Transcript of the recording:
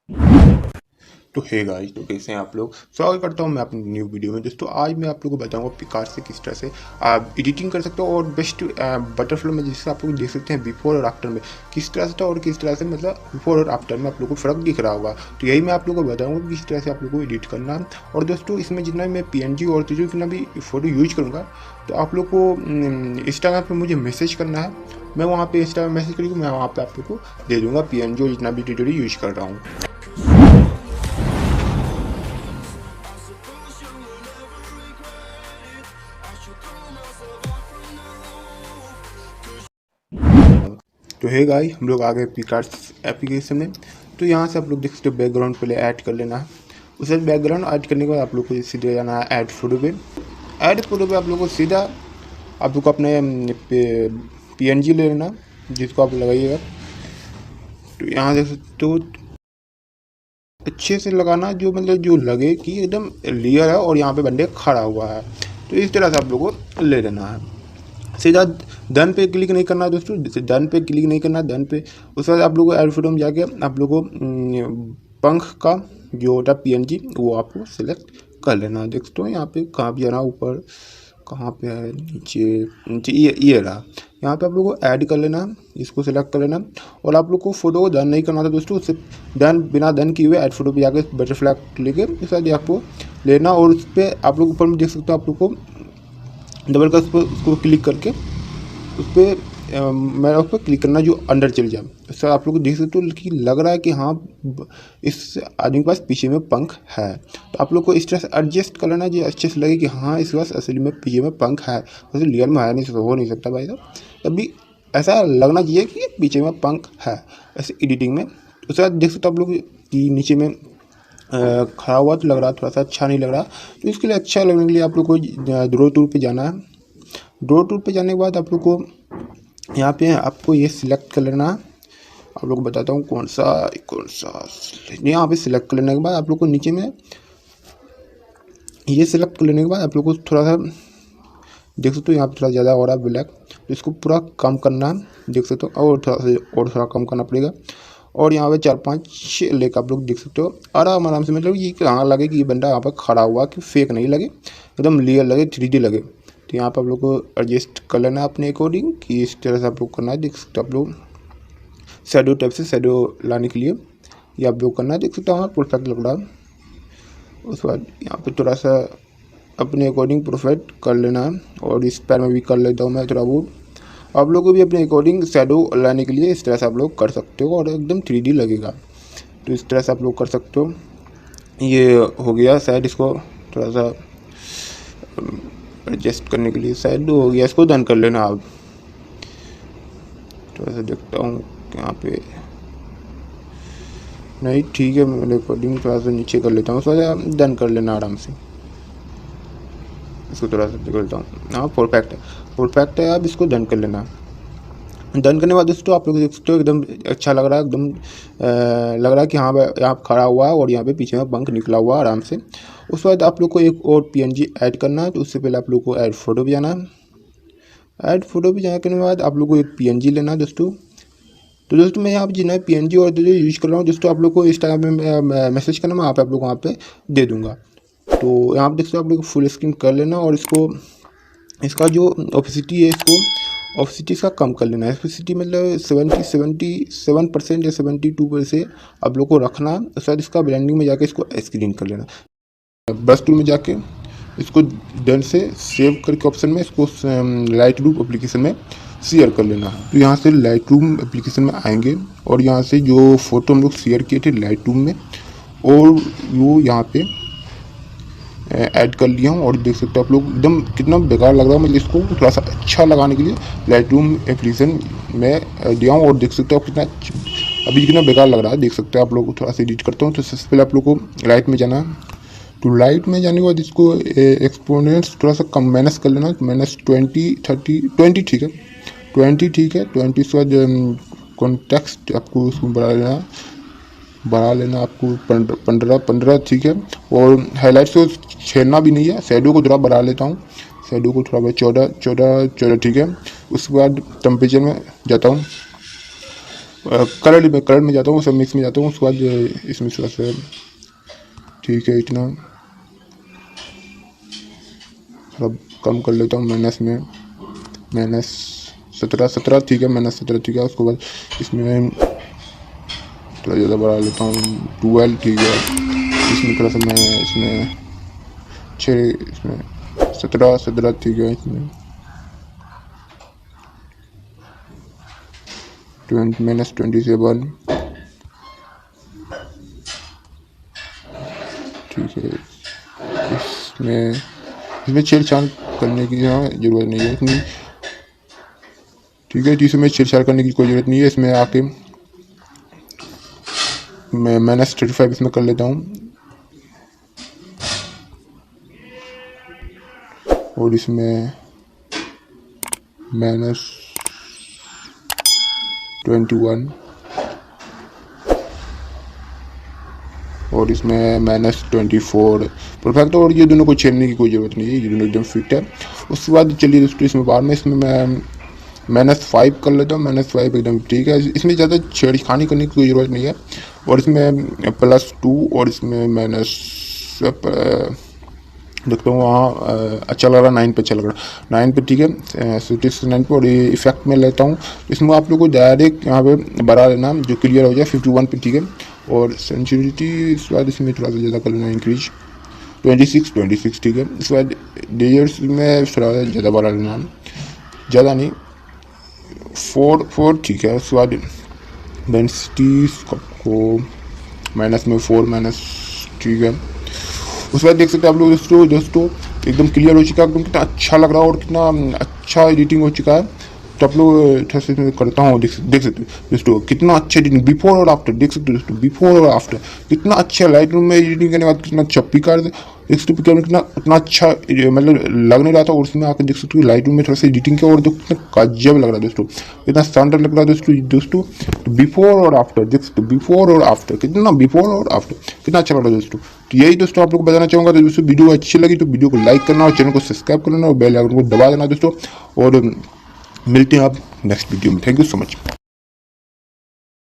तो hey guys, तो कैसे हैं आप लोग। स्वागत करता हूं मैं अपनी न्यू वीडियो में। दोस्तों आज मैं आप लोगों को बताऊंगा पिकार्ट से किस तरह से आप एडिटिंग कर सकते हो और बेस्ट बटरफ्लाई में जिससे आप लोग देख सकते हैं बिफोर और आफ्टर में किस तरह से था और किस तरह से मतलब बिफोर और आफ्टर में आप लोग को फ़र्क दिख रहा होगा। तो यही मैं आप लोगों को बताऊँगा कि किस तरह से आप लोग को एडिट करना है। और दोस्तों इसमें जितना भी मैं PNG और जितना भी फ़ोटो यूज करूँगा तो आप लोग को इंस्टाग्राम पर मुझे मैसेज करना है। मैं वहाँ पर इंस्टाग्राम मैसेज करूँगा, मैं वहाँ पर आप लोग को दे दूँगा PNG और जितना भी डिटेल यूज कर रहा हूँ। तो है गाइस, हम लोग आ गए पिकार्ट एप्लीकेशन में। तो यहाँ से आप लोग देख सकते हो बैकग्राउंड पहले ऐड कर लेना है। उसे बैकग्राउंड ऐड करने के बाद आप लोग को सीधे जाना है ऐड फोटो पे। ऐड फोटो पे आप लोग को सीधा आप लोग को अपने PNG ले लेना जिसको आप लगाइएगा। तो यहाँ देख सकते हो अच्छे से लगाना, जो मतलब जो लगे कि एकदम क्लियर है और यहाँ पे बंदे खड़ा हुआ है। तो इस तरह से आप लोग को ले लेना है। सीधा डन पे क्लिक नहीं करना है दोस्तों, डन पे क्लिक नहीं करना, डन पे उसके बाद आप लोगों को ऐड फोटो में जाके आप लोगों को पंख का जो होता है PNG वो आपको सिलेक्ट कर लेना है। देखते हो यहाँ पे कहाँ भी जाना, ऊपर कहाँ पे है, नीचे नीचे ये रहा। यहाँ पे आप लोगों को ऐड कर लेना, इसको सिलेक्ट कर लेना। और आप लोग को फोटो को डन नहीं करना था दोस्तों, उससे डन बिना डन किए हुए ऐड फोटो पे जाकर बटरफ्लाई लेके उसके बाद आपको लेना। और उस पर आप लोग ऊपर में देख सकते हो, आप लोग को डबल का उसको क्लिक करके उस पर मैं उस पर क्लिक करना जो अंदर चल जाए। उससे आप लोग को देख सकते हो कि लग रहा है कि हाँ इस आदमी के पास पीछे में पंख है। तो आप लोग को इस तरह से एडजस्ट कर लेना जो अच्छे से लगे कि हाँ इसके पास असली में पीछे में पंख है। वैसे रियल में है नहीं, हो नहीं सकता भाई साहब, तभी ऐसा लगना चाहिए कि पीछे में पंख है ऐसे एडिटिंग में। उसके बाद देख सकते हो आप लोग कि नीचे में खड़ा हुआ तो लग रहा थोड़ा सा अच्छा नहीं लग रहा। तो इसके लिए अच्छा लगने के लिए आप लोग को ड्रॉ टूल पे जाना है। ड्रॉ टूल पे जाने के बाद आप लोग को यहाँ पे आपको ये सिलेक्ट कर लेना है। आप लोग को बताता हूँ कौन सा यहाँ पे सिलेक्ट कर लेने के बाद आप लोग को नीचे में ये सिलेक्ट कर लेने के बाद आप लोग को थोड़ा सा देख सकते हो यहाँ पे थोड़ा ज़्यादा हो रहा है ब्लैक, तो इसको पूरा कम करना है। देख सकते हो और थोड़ा कम करना पड़ेगा। और यहाँ पे 4-5 लेकर आप लोग देख सकते हो आराम से, मतलब ये कहाँ लगे कि ये बंदा यहाँ पर खड़ा हुआ, कि फेक नहीं लगे, एकदम रियल लगे, 3D लगे। तो यहाँ पर आप लोग को एडजस्ट कर लेना है अपने अकॉर्डिंग कि इस तरह से आप लोग करना है। देख सकते हो आप लोग शैडो टाइप से शैडो लाने के लिए ये आप लोग करना है। देख सकते हो हाँ परफेक्ट लग रहा है। उसके बाद यहाँ पे थोड़ा सा अपने अकॉर्डिंग परफेक्ट कर लेना है। और इस पैर में भी कर लेता हूँ मैं थोड़ा बहुत। आप लोग को भी अपने अकॉर्डिंग शैडो लाने के लिए इस तरह से आप लोग कर सकते हो और एकदम 3D लगेगा। तो इस तरह से आप लोग कर सकते हो। ये हो गया शायद, इसको थोड़ा सा एडजस्ट करने के लिए शायद हो गया, इसको डन कर लेना आप। थोड़ा सा देखता हूँ यहाँ पे नहीं ठीक है, मेरे अकॉर्डिंग थोड़ा सा नीचे कर लेता हूँ, थोड़ा डन कर लेना आराम से। इसको थोड़ा सा कर लेता हूँ, हाँ परफेक्ट है। अब इसको डन कर लेना। डन करने के बाद दोस्तों आप लोग देख सकते हो एकदम अच्छा लग रहा है, एकदम लग रहा है कि हाँ यहाँ खड़ा हुआ है और यहाँ पे पीछे में पंख निकला हुआ है आराम से। उसके बाद आप लोग को एक और PNG ऐड करना है। तो उससे पहले आप लोग को ऐड फोटो पे जाना है। ऐड फोटो पे जाने के बाद आप लोग को एक PNG लेना है दोस्तों। तो दोस्तों मैं यहाँ पे जितना PNG और जो यूज़ कर रहा हूँ दोस्तों, आप लोग को इंस्टाग्राम में मैसेज करना, मैं यहाँ पे आप लोग वहाँ पे दे दूँगा। तो यहाँ पे देखते हो आप लोग फुल स्क्रीन कर लेना और इसका जो ऑपेसिटी है इसको ऑपेसिटी इसका कम कर लेना है। ऑपेसिटी मतलब 77% या 72% आप लोग को रखना है। उसके बाद इसका ब्लेंडिंग में जाके इसको स्क्रीन कर लेना। ब्रश टूल में जाके इसको डन से सेव करके ऑप्शन में इसको लाइटरूम एप्लीकेशन में शेयर कर लेना है। तो यहाँ से लाइटरूम एप्लीकेशन में आएंगे और यहाँ से जो फोटो हम लोग शेयर किए थे लाइटरूम में और वो यहाँ पे ऐड कर लिया हूँ। और देख सकते हो आप लोग एकदम कितना बेकार लग रहा है, मतलब इसको थोड़ा सा अच्छा लगाने के लिए लाइटरूम एप्लीकेशन में दिया हूँ। और देख सकते हो कितना अभी कितना बेकार लग रहा है, देख सकते हो आप लोग। थोड़ा सा एडिट करता हूँ। तो सबसे पहले आप लोग को लाइट में जाना है। तो लाइट में जाने के बाद इसको एक्सपोनेंट्स थोड़ा सा कम माइनस कर लेना, -20 ठीक है, 20 ठीक है, 20 के बाद कॉन्टेक्स्ट आपको उसको बढ़ा लेना आपको 15 ठीक है। और हाईलाइट्स को छेड़ना भी नहीं है, शैडो को थोड़ा बढ़ा लेता हूँ, शैडो को थोड़ा 14 ठीक है। उसके बाद टेम्परेचर में जाता हूँ। कलर में जाता हूँ, सब मिक्स में जाता हूँ। उसके बाद इसमें थोड़ा सा ठीक है, इतना थोड़ा कम कर लेता हूँ माइनस में, माइनस 17 ठीक है, माइनस 17 ठीक है। उसके बाद इसमें थोड़ा ज़्यादा बढ़ा लेता हूँ 12 ठीक है। इसमें थोड़ा सा मैं इसमें 6 इसमें 17 ठीक है। इसमें -27 ठीक है। इसमें इसमें छेड़छाड़ करने की यहाँ ज़रूरत नहीं है इतनी, ठीक है। तो इसमें छेड़छाड़ करने की कोई ज़रूरत नहीं है। इसमें आके मैं -35 इसमें कर लेता हूँ, और इसमें -21 और इसमें -24 परफेक्ट। और ये दोनों को छेड़ने की कोई ज़रूरत नहीं है, ये दोनों एकदम फिट है। उसके बाद चलिए दोस्तों इसमें बाद में इसमें मैं -5 कर लेता हूँ, -5 एकदम ठीक है। इसमें ज़्यादा छेड़खानी करने की कोई ज़रूरत नहीं है। और इसमें +2 और इसमें माइनस देखता हूँ वहाँ अच्छा लग रहा है, 9 पे अच्छा लग रहा है, 9 पे ठीक है, 9 पे। और ये इफेक्ट में लेता हूँ, इसमें आप लोग को डायरेक्ट यहाँ पे बढ़ा लेना जो क्लियर हो जाए 51 पे ठीक है। और सेंसिटिविटी इस बाद इसमें थोड़ा सा ज़्यादा कर लेना, इंक्रीज 26 ठीक है। इस बाद लेयर्स में थोड़ा ज़्यादा बढ़ा लेना, ज़्यादा नहीं, 4 ठीक है। उसके बाद डेंसिटी को -4 माइनस ठीक है। उसके बाद देख सकते हैं आप लोग दोस्तों एकदम क्लियर हो चुका है, एकदम कितना अच्छा लग रहा है और कितना अच्छा एडिटिंग हो चुका है। तो आप लोग थोड़ा सा करता हूँ, देख सकते हो दोस्तों कितना अच्छा एडिटिंग, बिफोर और आफ्टर देख सकते हो दोस्तों, बिफोर और आफ्टर कितना अच्छा लाइट रूम में एडिटिंग करने के बाद कितना अच्छा पिकार देख सकते हो, कितना अच्छा मतलब लग नहीं रहा था। और उसमें आकर देख सकते हो लाइट रूम में थोड़ा सा एडिटिंग किया और तो कितना गजब लग रहा है दोस्तों, कितना शानदार लग रहा है दोस्तों। बिफोर और आफ्टर देख सकते हो, बिफोर और आफ्टर कितना, बिफोर और आफ्टर कितना अच्छा लग रहा है दोस्तों। तो यही दोस्तों आप लोग को बताना चाहूँगा। तो दोस्तों वीडियो अच्छी लगी तो वीडियो को लाइक करना और चैनल को सब्सक्राइब करना और बेल आइकन को दबा देना दोस्तों। और मिलते हैं आप नेक्स्ट वीडियो में। Thank you so much.